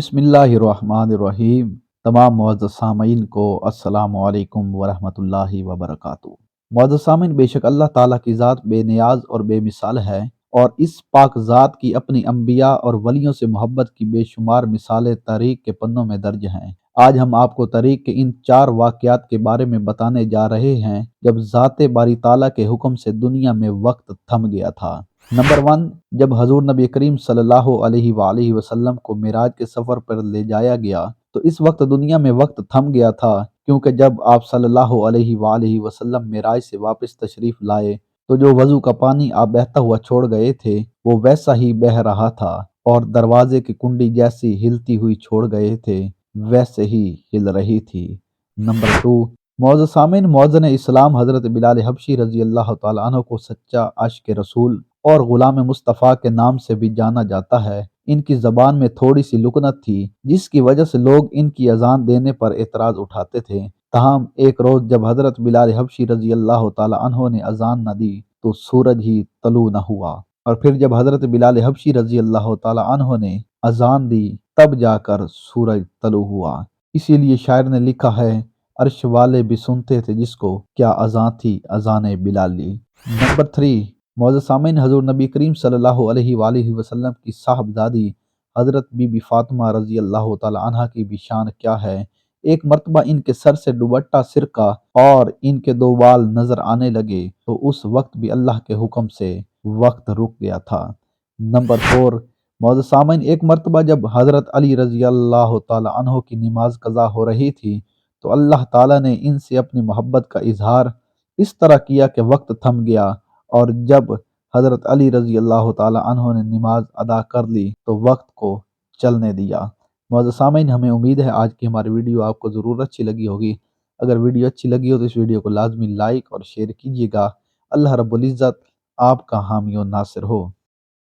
بسم اللہ الرحمن الرحیم۔ تمام معزز سامعین کو السلام علیکم ورحمۃ اللہ وبرکاتہ۔ معزز سامعین، بے شک اللہ تعالیٰ کی ذات بے نیاز اور بے مثال ہے، اور اس پاک ذات کی اپنی انبیاء اور ولیوں سے محبت کی بے شمار مثالیں تاریخ کے پنوں میں درج ہیں۔ آج ہم آپ کو تاریخ کے ان 4 واقعات کے بارے میں بتانے جا رہے ہیں جب ذات باری تعالیٰ کے حکم سے دنیا میں وقت تھم گیا تھا۔ نمبر 1، جب حضور نبی کریم صلی اللہ علیہ وآلہ وسلم کو معراج کے سفر پر لے جایا گیا تو اس وقت دنیا میں وقت تھم گیا تھا، کیونکہ جب آپ صلی اللہ علیہ وآلہ وسلم معراج سے واپس تشریف لائے تو جو وضو کا پانی آپ بہتا ہوا چھوڑ گئے تھے وہ ویسا ہی بہہ رہا تھا، اور دروازے کی کنڈی جیسی ہلتی ہوئی چھوڑ گئے تھے ویسے ہی ہل رہی تھی۔ نمبر 2، معزز سامعین، مؤذن اسلام حضرت بلال حبشی رضی اللہ تعالیٰ عنہ کو سچا عاشق رسول اور غلام مصطفیٰ کے نام سے بھی جانا جاتا ہے۔ ان کی زبان میں تھوڑی سی لکنت تھی جس کی وجہ سے لوگ ان کی اذان دینے پر اعتراض اٹھاتے تھے۔ تاہم ایک روز جب حضرت بلال حبشی رضی اللہ تعالیٰ عنہ نے اذان نہ دی تو سورج ہی طلوع نہ ہوا، اور پھر جب حضرت بلال حبشی رضی اللہ تعالیٰ عنہ نے اذان دی تب جا کر سورج طلوع ہوا۔ اسی لیے شاعر نے لکھا ہے، عرش والے بھی سنتے تھے جس کو، کیا اذان تھی اذان بلالی۔ نمبر 3، معزز سامعین، حضور نبی کریم صلی اللہ علیہ وآلہ وسلم کی صاحبزادی حضرت بی بی فاطمہ رضی اللہ تعالی عنہا کی بھی شان کیا ہے۔ ایک مرتبہ ان کے سر سے دوپٹہ سرقہ اور ان کے 2 بال نظر آنے لگے تو اس وقت بھی اللہ کے حکم سے وقت رک گیا تھا۔ نمبر 4، معزز سامعین، ایک مرتبہ جب حضرت علی رضی اللہ تعالی عنہ کی نماز قضا ہو رہی تھی تو اللہ تعالیٰ نے ان سے اپنی محبت کا اظہار اس طرح کیا کہ وقت تھم گیا، اور جب حضرت علی رضی اللہ تعالی عنہ نے نماز ادا کر لی تو وقت کو چلنے دیا۔ معزز سامعین، ہمیں امید ہے آج کی ہماری ویڈیو آپ کو ضرور اچھی لگی ہوگی۔ اگر ویڈیو اچھی لگی ہو تو اس ویڈیو کو لازمی لائک اور شیئر کیجیے گا۔ اللہ رب العزت آپ کا حامی و ناصر ہو۔